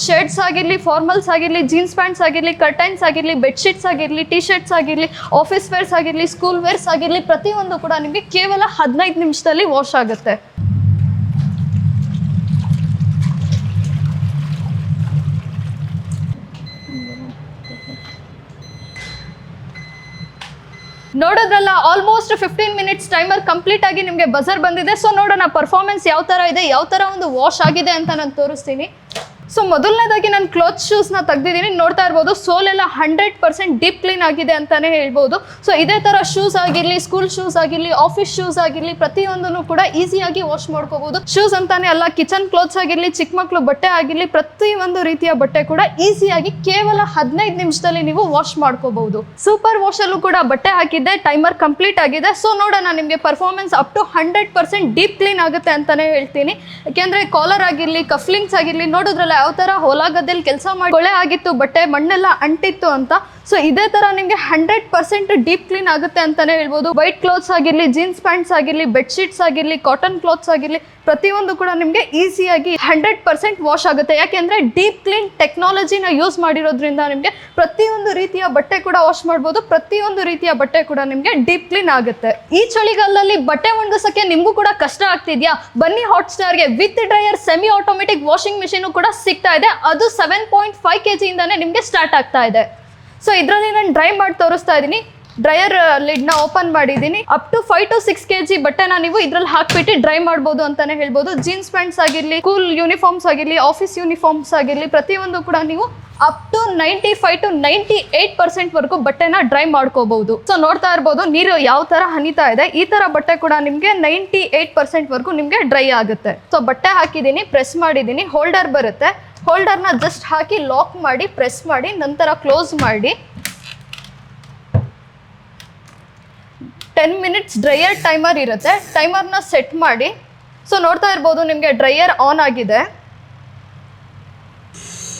ಶರ್ಟ್ಸ್ ಆಗಿರಲಿ, ಫಾರ್ಮಲ್ಸ್ ಆಗಿರಲಿ, ಜೀನ್ಸ್ ಪ್ಯಾಂಟ್ಸ್ ಆಗಿರಲಿ, ಕರ್ಟೈನ್ಸ್ ಆಗಿರಲಿ, ಬೆಡ್ಶೀಟ್ಸ್ ಆಗಿರಲಿ, ಟಿ ಶರ್ಟ್ಸ್ ಆಗಿರಲಿ, ಆಫೀಸ್ ವೇರ್ಸ್ ಆಗಿರಲಿ, ಸ್ಕೂಲ್ ವೇರ್ಸ್ ಆಗಿರಲಿ, ಪ್ರತಿಯೊಂದು ಕೂಡ ನಿಮಗೆ ಕೇವಲ 15 ನಿಮಿಷದಲ್ಲಿ ವಾಶ್ ಆಗುತ್ತೆ. ನೋಡೋದ್ರಲ್ಲ ಆಲ್ಮೋಸ್ಟ್ 15 ಮಿನಿಟ್ಸ್ ಟೈಮರ್ ಕಂಪ್ಲೀಟ್ ಆಗಿ ನಿಮಗೆ ಬಜರ್ ಬಂದಿದೆ. ಸೊ ನೋಡೋಣ ಪರ್ಫಾರ್ಮೆನ್ಸ್ ಯಾವ ಥರ ಇದೆ, ಯಾವ ಥರ ಒಂದು ವಾಶ್ ಆಗಿದೆ ಅಂತ ನಾನು ತೋರಿಸ್ತೀನಿ. ಸೊ ಮೊದಲನೇದಾಗಿ ನಾನು ಕ್ಲಾತ್ ಶೂಸ್ನ ತೆಗ್ದಿದ್ದೀನಿ. ನೋಡ್ತಾ ಇರ್ಬೋದು ಸೋಲ್ ಎಲ್ಲ 100% ಡೀಪ್ ಕ್ಲೀನ್ ಆಗಿದೆ ಅಂತಾನೆ ಹೇಳ್ಬೋದು. ಸೊ ಇದೇ ಥರ ಶೂಸ್ ಆಗಿರಲಿ, ಸ್ಕೂಲ್ ಶೂಸ್ ಆಗಿರಲಿ, ಆಫೀಸ್ ಶೂಸ್ ಆಗಿರಲಿ, ಪ್ರತಿಯೊಂದನ್ನು ಕೂಡ ಈಸಿಯಾಗಿ ವಾಶ್ ಮಾಡ್ಕೋಬಹುದು. ಶೂಸ್ ಅಂತಾನೆ ಅಲ್ಲ, ಕಿಚನ್ ಕ್ಲೋತ್ಸ್ ಆಗಿರಲಿ, ಚಿಕ್ಕ ಮಕ್ಕಳು ಬಟ್ಟೆ ಆಗಿರಲಿ, ಪ್ರತಿಯೊಂದು ರೀತಿಯ ಬಟ್ಟೆ ಕೂಡ ಈಸಿಯಾಗಿ ಕೇವಲ 15 ನಿಮಿಷದಲ್ಲಿ ನೀವು ವಾಶ್ ಮಾಡ್ಕೋಬಹುದು. ಸೂಪರ್ ವಾಶಲ್ಲೂ ಕೂಡ ಬಟ್ಟೆ ಹಾಕಿದ್ದೆ, ಟೈಮರ್ ಕಂಪ್ಲೀಟ್ ಆಗಿದೆ. ಸೊ ನೋಡೋಣ ನಿಮಗೆ performance up to 100% deep clean ಆಗುತ್ತೆ ಅಂತಾನೆ ಹೇಳ್ತೀನಿ. ಯಾಕೆಂದ್ರೆ ಕಾಲರ್ ಆಗಿರಲಿ, ಕಫ್ಲಿಂಗ್ಸ್ ಆಗಿರಲಿ, ನೋಡೋದ್ರಲ್ಲ ಯಾವ ಥರ ಹೊಲ ಗದ್ದೆಯಲ್ಲಿ ಕೆಲಸ ಮಾಡಿ ಕೊಳೆ ಆಗಿತ್ತು, ಬಟ್ಟೆ ಮಣ್ಣೆಲ್ಲ ಅಂಟಿತ್ತು ಅಂತ. ಸೊ ಇದೇ ಥರ ನಿಮಗೆ 100% ಡೀಪ್ ಕ್ಲೀನ್ ಆಗುತ್ತೆ ಅಂತಾನೆ ಹೇಳ್ಬೋದು. ವೈಟ್ ಕ್ಲಾತ್ಸ್ ಆಗಿರಲಿ, ಜೀನ್ಸ್ ಪ್ಯಾಂಟ್ಸ್ ಆಗಿರಲಿ, ಬೆಡ್ಶೀಟ್ಸ್ ಆಗಿರಲಿ, ಕಾಟನ್ ಕ್ಲಾತ್ಸ್ ಆಗಿರಲಿ, ಪ್ರತಿಯೊಂದು ಕೂಡ ನಿಮಗೆ ಈಸಿಯಾಗಿ 100% ವಾಶ್ ಆಗುತ್ತೆ. ಯಾಕೆಂದರೆ ಡೀಪ್ ಕ್ಲೀನ್ ಟೆಕ್ನಾಲಜಿನ ಯೂಸ್ ಮಾಡಿರೋದ್ರಿಂದ ನಿಮಗೆ ಪ್ರತಿಯೊಂದು ರೀತಿಯ ಬಟ್ಟೆ ಕೂಡ ವಾಶ್ ಮಾಡ್ಬೋದು. ಪ್ರತಿಯೊಂದು ರೀತಿಯ ಬಟ್ಟೆ ಕೂಡ ನಿಮಗೆ ಡೀಪ್ ಕ್ಲೀನ್ ಆಗುತ್ತೆ. ಈ ಚಳಿಗಾಲದಲ್ಲಿ ಬಟ್ಟೆ ಒಣಗಿಸೋಕ್ಕೆ ನಿಮಗೂ ಕೂಡ ಕಷ್ಟ ಆಗ್ತಿದ್ಯಾ? ಬನ್ನಿ ಹಾಟ್ ಸ್ಟಾರ್ಗೆ with dryer semi automatic washing machine ಕೂಡ ಸಿಗ್ತಾ ಇದೆ. ಅದು 7.5 kg ಇಂದಾನೆ ನಿಮಗೆ ಸ್ಟಾರ್ಟ್ ಆಗ್ತಾ ಇದೆ. ಸೊ ಇದರಲ್ಲಿ ನಾನು ಡ್ರೈ ಮಾಡಿ ತೋರಿಸ್ತಾ ಇದ್ದೀನಿ. ಡ್ರೈಯರ್ ಲಿಡ್ನ ಓಪನ್ ಮಾಡಿದ್ದೀನಿ. ಅಪ್ ಟು 5 to 6 kg ಬಟ್ಟೆನ ನೀವು ಇದ್ರಲ್ಲಿ ಹಾಕ್ಬಿಟ್ಟು ಡ್ರೈ ಮಾಡ್ಬೋದು ಅಂತಾನೆ ಹೇಳ್ಬೋದು. ಜೀನ್ಸ್ ಪ್ಯಾಂಟ್ಸ್ ಆಗಿರಲಿ, ಸ್ಕೂಲ್ ಯೂನಿಫಾರ್ಮ್ಸ್ ಆಗಿರಲಿ, ಆಫೀಸ್ ಯೂನಿಫಾರ್ಮ್ಸ್ ಆಗಿರಲಿ, ಪ್ರತಿಯೊಂದು ಕೂಡ ನೀವು ಅಪ್ ಟು 95 to 98% ವರೆಗೂ ಬಟ್ಟೆನ ಡ್ರೈ ಮಾಡ್ಕೋಬಹುದು. ಸೊ ನೋಡ್ತಾ ಇರ್ಬೋದು ನೀರು ಯಾವ ತರ ಹನಿತಾ ಇದೆ. ಈ ತರ ಬಟ್ಟೆ ಕೂಡ ನಿಮಗೆ 98% ವರೆಗೂ ನಿಮಗೆ ಡ್ರೈ ಆಗುತ್ತೆ. ಸೊ ಬಟ್ಟೆ ಹಾಕಿದ್ದೀನಿ, ಪ್ರೆಸ್ ಮಾಡಿದ್ದೀನಿ, ಹೋಲ್ಡರ್ ಬರುತ್ತೆ. ಹೋಲ್ಡರ್ನ ಜಸ್ಟ್ ಹಾಕಿ ಲಾಕ್ ಮಾಡಿ, ಪ್ರೆಸ್ ಮಾಡಿ, ನಂತರ ಕ್ಲೋಸ್ ಮಾಡಿ 10 ಮಿನಿಟ್ಸ್ ಡ್ರೈಯರ್ ಟೈಮರ್ ಇರುತ್ತೆ. ಟೈಮರ್ನ ಸೆಟ್ ಮಾಡಿ. ಸೊ ನೋಡ್ತಾ ಇರ್ಬೋದು ನಿಮಗೆ ಡ್ರೈಯರ್ ಆನ್ ಆಗಿದೆ.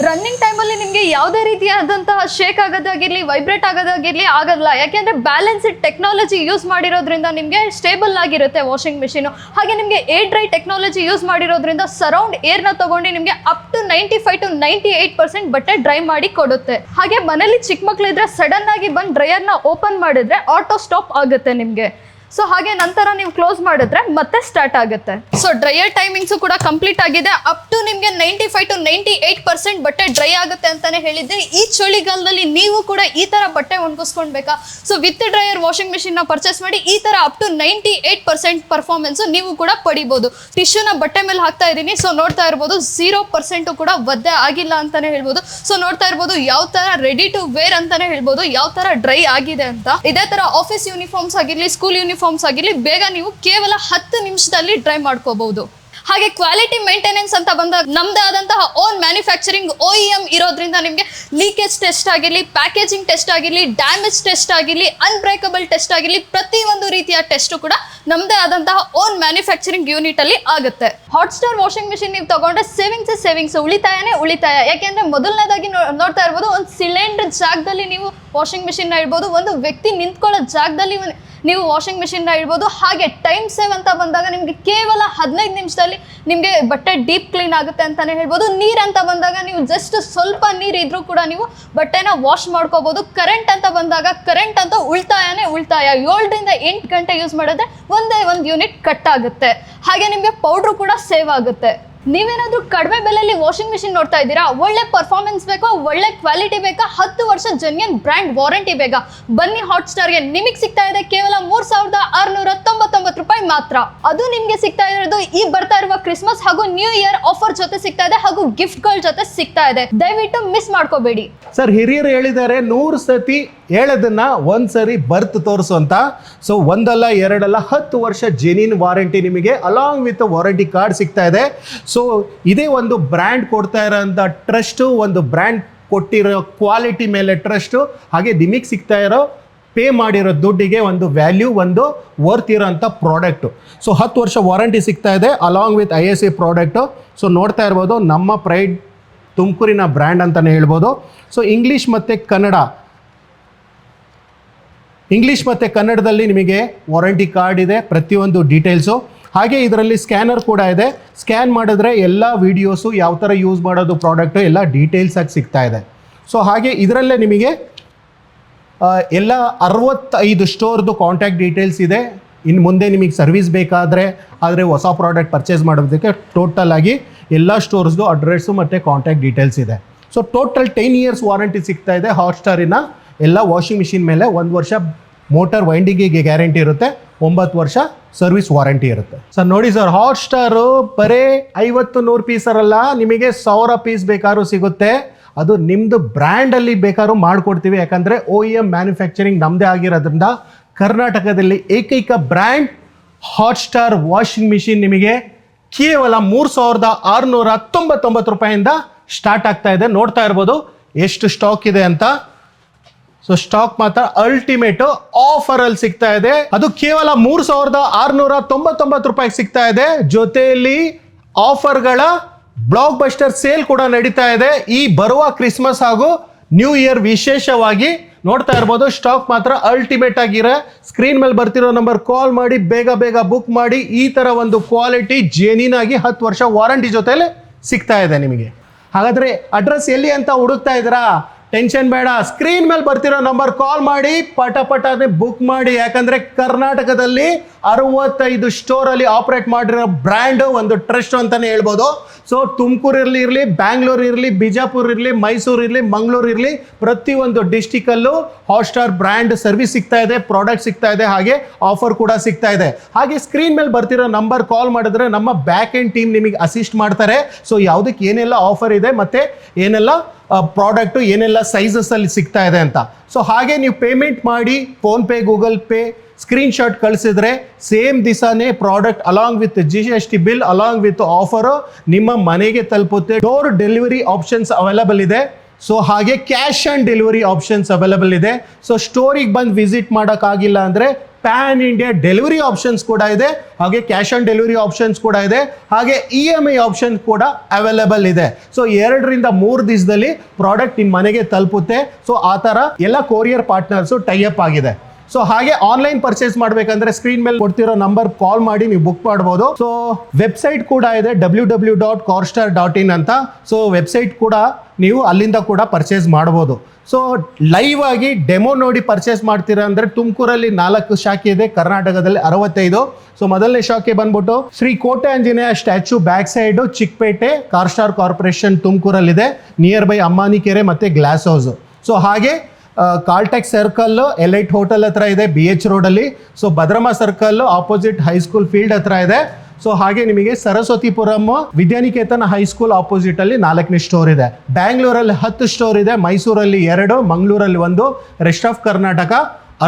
ರನ್ನಿಂಗ್ ಟೈಮಲ್ಲಿ ನಿಮಗೆ ಯಾವುದೇ ರೀತಿಯಾದಂತಹ ಶೇಕ್ ಆಗೋದಾಗಿರಲಿ, ವೈಬ್ರೇಟ್ ಆಗೋದಾಗಿರಲಿ ಆಗಲ್ಲ. ಯಾಕೆಂದರೆ ಬ್ಯಾಲೆನ್ಸ್ಡ್ ಟೆಕ್ನಾಲಜಿ ಯೂಸ್ ಮಾಡಿರೋದ್ರಿಂದ ನಿಮಗೆ ಸ್ಟೇಬಲ್ ಆಗಿರುತ್ತೆ ವಾಷಿಂಗ್ ಮಿಷಿನು. ಹಾಗೆ ನಿಮಗೆ ಏರ್ ಡ್ರೈ ಟೆಕ್ನಾಲಜಿ ಯೂಸ್ ಮಾಡಿರೋದ್ರಿಂದ ಸರೌಂಡ್ ಏರ್ನ ತೊಗೊಂಡು ನಿಮಗೆ ಅಪ್ ಟು 95 to 98% ಬಟ್ಟೆ ಡ್ರೈ ಮಾಡಿ ಕೊಡುತ್ತೆ. ಹಾಗೆ ಮನೇಲಿ ಚಿಕ್ಕ ಮಕ್ಕಳಿದ್ರೆ ಸಡನ್ ಆಗಿ ಬಂದು ಡ್ರೈಯರ್ನ ಓಪನ್ ಮಾಡಿದ್ರೆ ಆಟೋ ಸ್ಟಾಪ್ ಆಗುತ್ತೆ ನಿಮಗೆ. ಸೊ ಹಾಗೆ ನಂತರ ನೀವು ಕ್ಲೋಸ್ ಮಾಡಿದ್ರೆ ಮತ್ತೆ ಸ್ಟಾರ್ಟ್ ಆಗುತ್ತೆ. ಸೊ ಡ್ರೈಯರ್ ಟೈಮಿಂಗ್ಸು ಕೂಡ ಕಂಪ್ಲೀಟ್ ಆಗಿದೆ. ಅಪ್ ಟು ನಿಮಗೆ 95 to 98% ಬಟ್ಟೆ ಡ್ರೈ ಆಗುತ್ತೆ ಅಂತಾನೆ ಹೇಳಿದ್ದೆ. ಈ ಚಳಿಗಾಲದಲ್ಲಿ ನೀವು ಕೂಡ ಈ ತರ ಬಟ್ಟೆ ಒಣಗಿಸ್ಕೊಳ್ಬೇಕಾ? So with dryer washing machine ನ ಪರ್ಚೇಸ್ ಮಾಡಿ ಈ ತರ ಅಪ್ ಟು 98% ಪರ್ಫಾರ್ಮೆನ್ಸ್ ನೀವು ಕೂಡ ಪಡಿಬಹುದು. ಟಿಶ್ಯೂನ ಬಟ್ಟೆ ಮೇಲೆ ಹಾಕ್ತಾ ಇದ್ದೀನಿ. ಸೊ ನೋಡ್ತಾ ಇರ್ಬೋದು 0% ಕೂಡ ಒದ್ದೆ ಆಗಿಲ್ಲ ಅಂತಾನೆ ಹೇಳ್ಬೋದು. ಸೊ ನೋಡ್ತಾ ಇರ್ಬೋದು ಯಾವ ತರ ರೆಡಿ ಟು ವೇರ್ ಅಂತಾನೆ ಹೇಳ್ಬೋದು, ಯಾವ ತರ ಡ್ರೈ ಆಗಿದೆ ಅಂತ. ಇದೇ ತರ ಆಫೀಸ್ ಯೂನಿಫಾರ್ಮ್ಸ್ ಆಗಿರ್ಲಿ, ಸ್ಕೂಲ್ ಯೂನಿಫಾರ್ಮ್ಸ್ ಆಗಿರಲಿ, ಬೇಗ ನೀವು ಕೇವಲ 10 ನಿಮಿಷದಲ್ಲಿ ಡ್ರೈ ಮಾಡ್ಕೋಬಹುದು. ಹಾಗೆ ಕ್ವಾಲಿಟಿ ಮೇಂಟೆನೆನ್ಸ್ ಅಂತ ಬಂದಾಗ ನಮ್ದೇ ಆದಂತಹ ಓನ್ ಮ್ಯಾನುಫ್ಯಾಕ್ಚರಿಂಗ್ OEM ಇರೋದ್ರಿಂದ ನಿಮಗೆ ಲೀಕೇಜ್ ಟೆಸ್ಟ್ ಆಗಿರಲಿ, ಪ್ಯಾಕೇಜಿಂಗ್ ಟೆಸ್ಟ್ ಆಗಿರಲಿ, ಡ್ಯಾಮೇಜ್ ಟೆಸ್ಟ್ ಆಗಿರಲಿ, ಅನ್ಬ್ರೇಕಬಲ್ ಟೆಸ್ಟ್ ಆಗಿರಲಿ, ಪ್ರತಿಯೊಂದು ರೀತಿಯ ಟೆಸ್ಟ್ ಕೂಡ ನಮ್ದೇ ಆದಂತಹ ಓನ್ ಮ್ಯಾನುಫ್ಯಾಕ್ಚರಿಂಗ್ ಯೂನಿಟ್ ಅಲ್ಲಿ ಆಗುತ್ತೆ. ಹಾಟ್ ಸ್ಟಾರ್ ವಾಷಿಂಗ್ ಮಿಷಿನ್ ನೀವು ತಗೊಂಡ್ರೆ ಸೇವಿಂಗ್ಸ್ ಉಳಿತಾಯನೇ ಉಳಿತಾಯ. ಯಾಕೆಂದ್ರೆ ಮೊದಲನೇದಾಗಿ ನೋಡ್ತಾ ಇರ್ಬೋದು ಒಂದು ಸಿಲಿಂಡರ್ ಜಾಗದಲ್ಲಿ ನೀವು ವಾಷಿಂಗ್ ಮಿಷಿನ್ ನ ಇಡ್ಬೋದು, ಒಂದು ವ್ಯಕ್ತಿ ನಿಂತ್ಕೊಳ್ಳೋ ಜಾಗದಲ್ಲಿ ನೀವು ವಾಷಿಂಗ್ ಮಿಷಿನ್ ನ ಇಡ್ಬೋದು. ಹಾಗೆ ಟೈಮ್ ಸೇವ್ ಅಂತ ಬಂದಾಗ ನಿಮ್ಗೆ ಕೇವಲ 15 ನಿಮಿಷದಲ್ಲಿ ನಿಮಗೆ ಬಟ್ಟೆ ಡೀಪ್ ಕ್ಲೀನ್ ಆಗುತ್ತೆ ಅಂತಾನೆ ಹೇಳ್ಬೋದು. ನೀರ್ ಅಂತ ಬಂದಾಗ ನೀವು ಜಸ್ಟ್ ಸ್ವಲ್ಪ ನೀರ್ ಇದ್ರೂ ಕೂಡ ನೀವು ಬಟ್ಟೆನ ವಾಶ್ ಮಾಡ್ಕೋಬಹುದು. ಕರೆಂಟ್ ಅಂತ ಬಂದಾಗ ಕರೆಂಟ್ ಅಂತ ಉಳಿತಾಯನೇ ಉಳಿತಾಯ. 7 ರಿಂದ 8 ಗಂಟೆ ಯೂಸ್ ಮಾಡಿದ್ರೆ ಒಂದೇ ಒಂದು ಯೂನಿಟ್ ಕಟ್ ಆಗುತ್ತೆ. ಹಾಗೆ ನಿಮಗೆ ಪೌಡ್ರು ಕೂಡ ಸೇವ್ ಆಗುತ್ತೆ. ನೀವೇನಾದ್ರೂ ಕಡಿಮೆ ಬೆಲೆಯಲ್ಲಿ ವಾಷಿಂಗ್ ಮಿಷಿನ್ ನೋಡ್ತಾ ಇದ್ದೀರಾ, ಒಳ್ಳೆ ಪರ್ಫಾರ್ಮೆನ್ಸ್ ಬೇಕಾ, ಒಳ್ಳೆ ಕ್ವಾಲಿಟಿ ಬೇಕಾ, 10 ವರ್ಷ ಜೆನ್ಯೂನ್ ಬ್ರ್ಯಾಂಡ್ ವಾರಂಟಿ ಬೇಕಾ, ಬನ್ನಿ ಹಾಟ್ಸ್ಟಾರ್ಗೆ. ನಿಮಗೆ ಸಿಗ್ತಾ ಇದೆ ಕೇವಲ 3699 ರೂಪಾಯಿ ಮಾತ್ರ. ಅದು ನಿಮ್ಗೆ ಸಿಗ್ತಾ ಇರೋದು ಈ ಬರ್ತಾ ಇರುವ ಕ್ರಿಸ್ಮಸ್ ಹಾಗೂ ನ್ಯೂ ಇಯರ್ ಆಫರ್ ಜೊತೆ ಸಿಗ್ತಾ ಇದೆ, ಹಾಗೂ ಗಿಫ್ಟ್ ಗಳ ಜೊತೆ ಸಿಗ್ತಾ ಇದೆ. ದಯವಿಟ್ಟು ಮಿಸ್ ಮಾಡ್ಕೋಬೇಡಿ. ಸರ್, ಹಿರಿಯರು ಹೇಳಿದ್ದಾರೆ 100 ಸತಿ ಹೇಳೋದನ್ನ ಒಂದ್ಸರಿ ಬರ್ತ್ ತೋರಿಸು ಅಂತ. ಸೊ ಒಂದಲ್ಲ ಎರಡಲ್ಲ 10 ವರ್ಷ ಜೆನ್ಯೂನ್ ವಾರಂಟಿ ನಿಮಗೆ ಅಲಾಂಗ್ ವಿತ್ ವಾರಂಟಿ ಕಾರ್ಡ್ ಸಿಗ್ತಾ ಇದೆ. ಸೊ ಇದೇ ಒಂದು ಬ್ರ್ಯಾಂಡ್ ಕೊಡ್ತಾ ಇರೋಂಥ ಟ್ರಸ್ಟು, ಒಂದು ಬ್ರ್ಯಾಂಡ್ ಕೊಟ್ಟಿರೋ ಕ್ವಾಲಿಟಿ ಮೇಲೆ ಟ್ರಸ್ಟು, ಹಾಗೆ ನಿಮಗೆ ಸಿಗ್ತಾ ಇರೋ ಪೇ ಮಾಡಿರೋ ದುಡ್ಡಿಗೆ ಒಂದು ವ್ಯಾಲ್ಯೂ, ಒಂದು ವರ್ತ್ ಇರೋಂಥ ಪ್ರಾಡಕ್ಟು. ಸೊ 10 ವರ್ಷ ವಾರಂಟಿ ಸಿಗ್ತಾ ಇದೆ along with ISA product. So ನೋಡ್ತಾ ಇರ್ಬೋದು, ನಮ್ಮ ಪ್ರೈಡ್ ತುಮಕೂರಿನ ಬ್ರ್ಯಾಂಡ್ ಅಂತಲೇ ಹೇಳ್ಬೋದು. ಸೊ ಇಂಗ್ಲೀಷ್ ಮತ್ತು ಕನ್ನಡದಲ್ಲಿ ನಿಮಗೆ ವಾರಂಟಿ ಕಾರ್ಡ್ ಇದೆ, ಪ್ರತಿಯೊಂದು ಡೀಟೇಲ್ಸು. ಹಾಗೆ ಇದರಲ್ಲಿ ಸ್ಕ್ಯಾನರ್ ಕೂಡ ಇದೆ. ಸ್ಕ್ಯಾನ್ ಮಾಡಿದ್ರೆ ಎಲ್ಲ ವೀಡಿಯೋಸು, ಯಾವ ಥರ ಯೂಸ್ ಮಾಡೋದು ಪ್ರಾಡಕ್ಟು ಎಲ್ಲ ಡೀಟೇಲ್ಸ್ ಆಗಿ ಸಿಗ್ತಾ ಇದೆ. ಸೊ ಹಾಗೆ ಇದರಲ್ಲೇ ನಿಮಗೆ ಎಲ್ಲ 65 ಸ್ಟೋರ್ದು ಕಾಂಟ್ಯಾಕ್ಟ್ ಡೀಟೇಲ್ಸ್ ಇದೆ. ಇನ್ನು ಮುಂದೆ ನಿಮಗೆ ಸರ್ವಿಸ್ ಬೇಕಾದರೆ, ಹೊಸ ಪ್ರಾಡಕ್ಟ್ ಪರ್ಚೇಸ್ ಮಾಡೋದಕ್ಕೆ ಟೋಟಲ್ ಆಗಿ ಎಲ್ಲ ಸ್ಟೋರ್ಸ್ದು ಅಡ್ರೆಸ್ಸು ಮತ್ತು ಕಾಂಟ್ಯಾಕ್ಟ್ ಡೀಟೇಲ್ಸ್ ಇದೆ. ಸೊ ಟೋಟಲ್ 10 ಇಯರ್ಸ್ ವಾರಂಟಿ ಸಿಗ್ತಾ ಇದೆ ಹಾಟ್ಸ್ಟಾರಿನ ಎಲ್ಲ ವಾಷಿಂಗ್ ಮಿಷಿನ್ ಮೇಲೆ. 1 ವರ್ಷ ಮೋಟರ್ ವೈಂಡಿಂಗಿಗೆ ಗ್ಯಾರಂಟಿ ಇರುತ್ತೆ, 9 ವರ್ಷ ಸರ್ವಿಸ್ ವಾರಂಟಿ ಇರುತ್ತೆ. ಸರ್ ನೋಡಿ ಸರ್, ಹಾಟ್ಸ್ಟಾರು ಬರೀ 50-100 ಪೀಸರಲ್ಲ, ನಿಮಗೆ 1000 ಪೀಸ್ ಬೇಕಾದ್ರೂ ಸಿಗುತ್ತೆ. ಅದು ನಿಮ್ಮದು ಬ್ರ್ಯಾಂಡಲ್ಲಿ ಬೇಕಾದ್ರೂ ಮಾಡಿಕೊಡ್ತೀವಿ. ಯಾಕಂದರೆ OEM ಮ್ಯಾನುಫ್ಯಾಕ್ಚರಿಂಗ್ ನಮ್ಮದೇ ಆಗಿರೋದ್ರಿಂದ ಕರ್ನಾಟಕದಲ್ಲಿ ಏಕೈಕ ಬ್ರ್ಯಾಂಡ್ ಹಾಟ್ಸ್ಟಾರ್ ವಾಷಿಂಗ್ ಮಿಷಿನ್ ನಿಮಗೆ ಕೇವಲ 3699 ರೂಪಾಯಿಂದ ಸ್ಟಾರ್ಟ್ ಆಗ್ತಾ ಇದೆ. ನೋಡ್ತಾ ಇರ್ಬೋದು ಎಷ್ಟು ಸ್ಟಾಕ್ ಇದೆ ಅಂತ. ಸೊ ಸ್ಟಾಕ್ ಮಾತ್ರ ಅಲ್ಟಿಮೇಟು ಆಫರಲ್ಲಿ ಸಿಗ್ತಾ ಇದೆ. ಅದು ಕೇವಲ 3699 ರೂಪಾಯಿಗೆ ಸಿಗ್ತಾ ಇದೆ. ಜೊತೆಯಲ್ಲಿ ಆಫರ್ಗಳ ಬ್ಲಾಕ್ ಬಸ್ಟರ್ ಸೇಲ್ ಕೂಡ ನಡೀತಾ ಇದೆ ಈ ಬರುವ ಕ್ರಿಸ್ಮಸ್ ಹಾಗೂ ನ್ಯೂ ಇಯರ್ ವಿಶೇಷವಾಗಿ. ನೋಡ್ತಾ ಇರ್ಬೋದು, ಸ್ಟಾಕ್ ಮಾತ್ರ ಅಲ್ಟಿಮೇಟ್ ಆಗಿರೋ. ಸ್ಕ್ರೀನ್ ಮೇಲೆ ಬರ್ತಿರೋ ನಂಬರ್ ಕಾಲ್ ಮಾಡಿ, ಬೇಗ ಬುಕ್ ಮಾಡಿ. ಈ ಥರ ಒಂದು ಕ್ವಾಲಿಟಿ ಜೆನ್ಯೂನ್ ಆಗಿ 10 ವರ್ಷ ವಾರಂಟಿ ಜೊತೆಲಿ ಸಿಗ್ತಾ ಇದೆ ನಿಮಗೆ. ಹಾಗಾದರೆ ಅಡ್ರೆಸ್ ಎಲ್ಲಿ ಅಂತ ಹುಡುಕ್ತಾ ಇದ್ದೀರಾ? ಟೆನ್ಷನ್ ಬೇಡ, ಸ್ಕ್ರೀನ್ ಮೇಲೆ ಬರ್ತಿರೋ ನಂಬರ್ ಕಾಲ್ ಮಾಡಿ, ಪಟನೆ ಬುಕ್ ಮಾಡಿ. ಯಾಕಂದರೆ ಕರ್ನಾಟಕದಲ್ಲಿ 65 ಸ್ಟೋರಲ್ಲಿ ಆಪ್ರೇಟ್ ಮಾಡಿರೋ ಬ್ರ್ಯಾಂಡು, ಒಂದು ಟ್ರಸ್ಟ್ ಅಂತಲೇ ಹೇಳ್ಬೋದು. ಸೊ ತುಮಕೂರಲ್ಲಿ ಇರಲಿ, ಬ್ಯಾಂಗ್ಳೂರು ಇರಲಿ, ಬಿಜಾಪುರ ಇರಲಿ, ಮೈಸೂರು ಇರಲಿ, ಮಂಗಳೂರು ಇರಲಿ, ಪ್ರತಿಯೊಂದು ಡಿಸ್ಟಿಕಲ್ಲೂ ಹಾಟ್ಸ್ಟಾರ್ ಬ್ರ್ಯಾಂಡ್ ಸರ್ವಿಸ್ ಸಿಗ್ತಾ ಇದೆ, ಪ್ರಾಡಕ್ಟ್ ಸಿಗ್ತಾ ಇದೆ, ಹಾಗೆ ಆಫರ್ ಕೂಡ ಸಿಗ್ತಾ ಇದೆ. ಹಾಗೆ ಸ್ಕ್ರೀನ್ ಮೇಲೆ ಬರ್ತಿರೋ ನಂಬರ್ ಕಾಲ್ ಮಾಡಿದ್ರೆ ನಮ್ಮ ಬ್ಯಾಕ್ ಎಂಡ್ ಟೀಮ್ ನಿಮಗೆ ಅಸಿಸ್ಟ್ ಮಾಡ್ತಾರೆ. ಸೊ ಯಾವುದಕ್ಕೆ ಏನೆಲ್ಲ ಆಫರ್ ಇದೆ ಮತ್ತು ಏನೆಲ್ಲ ಪ್ರಾಡಕ್ಟು ಏನೆಲ್ಲ ಸೈಜಸ್ಸಲ್ಲಿ ಸಿಗ್ತಾ ಇದೆ ಅಂತ. ಸೊ ಹಾಗೆ ನೀವು ಪೇಮೆಂಟ್ ಮಾಡಿ ಫೋನ್ಪೇ, ಗೂಗಲ್ ಪೇ ಸ್ಕ್ರೀನ್ಶಾಟ್ ಕಳಿಸಿದ್ರೆ ಸೇಮ್ ದಿವಸನೇ product along with GST bill along with offer ನಿಮ್ಮ ಮನೆಗೆ ತಲುಪುತ್ತೆ. ಡೋರ್ ಡೆಲಿವರಿ ಆಪ್ಷನ್ಸ್ ಅವೈಲಬಲ್ ಇದೆ. ಸೊ ಹಾಗೆ cash on delivery options available ಇದೆ. ಸೊ ಸ್ಟೋರಿಗೆ ಬಂದು ವಿಸಿಟ್ ಮಾಡೋಕ್ಕಾಗಿಲ್ಲ ಅಂದರೆ ಪ್ಯಾನ್ ಇಂಡಿಯಾ ಡೆಲಿವರಿ ಆಪ್ಷನ್ಸ್ ಕೂಡ ಇದೆ, ಹಾಗೆ ಕ್ಯಾಶ್ ಆನ್ ಡೆಲಿವರಿ ಆಪ್ಷನ್ಸ್ ಕೂಡ ಇದೆ, ಹಾಗೆ EMI ಆಪ್ಷನ್ ಕೂಡ ಅವೈಲಬಲ್ ಇದೆ. ಸೊ 2ರಿಂದ 3 ದಿವಸದಲ್ಲಿ ಪ್ರಾಡಕ್ಟ್ ನಿಮ್ಮ ಮನೆಗೆ ತಲುಪುತ್ತೆ. ಸೊ ಆ ಥರ ಎಲ್ಲ ಕೊರಿಯರ್ ಪಾರ್ಟ್ನರ್ಸು ಟೈ ಅಪ್ ಆಗಿದೆ. ಸೊ ಹಾಗೆ ಆನ್ಲೈನ್ ಪರ್ಚೇಸ್ ಮಾಡಬೇಕಂದ್ರೆ ಸ್ಕ್ರೀನ್ ಮೇಲೆ ಕೊಡ್ತಿರೋ ನಂಬರ್ ಕಾಲ್ ಮಾಡಿ ನೀವು ಬುಕ್ ಮಾಡ್ಬೋದು. ಸೊ ವೆಬ್ಸೈಟ್ ಕೂಡ ಇದೆ www.corstar.in ಅಂತ. ಸೊ ವೆಬ್ಸೈಟ್ ಕೂಡ ನೀವು ಅಲ್ಲಿಂದ ಕೂಡ ಪರ್ಚೇಸ್ ಮಾಡ್ಬೋದು. ಸೊ ಲೈವ್ ಆಗಿ ಡೆಮೋ ನೋಡಿ ಪರ್ಚೇಸ್ ಮಾಡ್ತೀರಾ ಅಂದರೆ ತುಮಕೂರಲ್ಲಿ 4 ಶಾಖೆ ಇದೆ, ಕರ್ನಾಟಕದಲ್ಲಿ 65. ಸೊ ಮೊದಲನೇ ಶಾಖೆ ಬಂದ್ಬಿಟ್ಟು Shri Kote Anjaneya statue back side Chikkapete car corporation ತುಮಕೂರಲ್ಲಿದೆ, ನಿಯರ್ ಬೈ ಅಮ್ಮಾನಿ ಕೆರೆ ಮತ್ತು ಗ್ಲಾಸ್ ಹೌಸ್. ಸೊ ಹಾಗೆ ಕಾಲ್ಟೆಕ್ ಸರ್ಕಲ್ ಎಲೈಟ್ ಹೋಟೆಲ್ ಹತ್ರ ಇದೆ BH ರೋಡಲ್ಲಿ. So Bhadramma circle opposite high school field ಹತ್ರ ಇದೆ. ಸೊ ಹಾಗೆ ನಿಮಗೆ ಸರಸ್ವತಿಪುರಂ ವಿದ್ಯಾನಿಕೇತನ ಹೈಸ್ಕೂಲ್ ಆಪೋಸಿಟ್ ಅಲ್ಲಿ 4ನೇ ಸ್ಟೋರ್ ಇದೆ. ಬ್ಯಾಂಗ್ಳೂರಲ್ಲಿ 10 ಸ್ಟೋರ್ ಇದೆ, ಮೈಸೂರಲ್ಲಿ 2, ಮಂಗಳೂರಲ್ಲಿ 1. ರೆಸ್ಟ್ ಆಫ್ ಕರ್ನಾಟಕ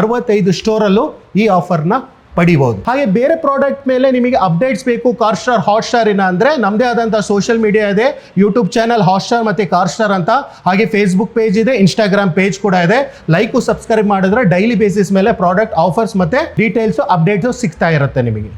65 ಸ್ಟೋರಲ್ಲೂ ಈ ಆಫರ್ನ ಪಡಿಬಹುದು. ಹಾಗೆ ಬೇರೆ ಪ್ರಾಡಕ್ಟ್ ಮೇಲೆ ನಿಮಗೆ ಅಪ್ಡೇಟ್ಸ್ ಬೇಕು ಕಾರ್ಸ್ಟಾರ್ ಹಾಟ್ಸ್ಟಾರಿನ ಅಂದರೆ ನಮ್ಮದೇ ಆದಂಥ ಸೋಷಿಯಲ್ ಮೀಡಿಯಾ ಇದೆ, ಯೂಟ್ಯೂಬ್ ಚಾನಲ್ ಹಾಟ್ಸ್ಟಾರ್ ಮತ್ತು ಕಾರ್ಸ್ಟಾರ್ ಅಂತ. ಹಾಗೆ ಫೇಸ್ಬುಕ್ ಪೇಜ್ ಇದೆ, ಇನ್ಸ್ಟಾಗ್ರಾಮ್ ಪೇಜ್ ಕೂಡ ಇದೆ. ಲೈಕು ಸಬ್ಸ್ಕ್ರೈಬ್ ಮಾಡಿದ್ರೆ ಡೈಲಿ ಬೇಸಿಸ್ ಮೇಲೆ ಪ್ರಾಡಕ್ಟ್ ಆಫರ್ಸ್ ಮತ್ತು ಡೀಟೇಲ್ಸು ಅಪ್ಡೇಟ್ಸು ಸಿಗ್ತಾ ಇರುತ್ತೆ ನಿಮಗೆ.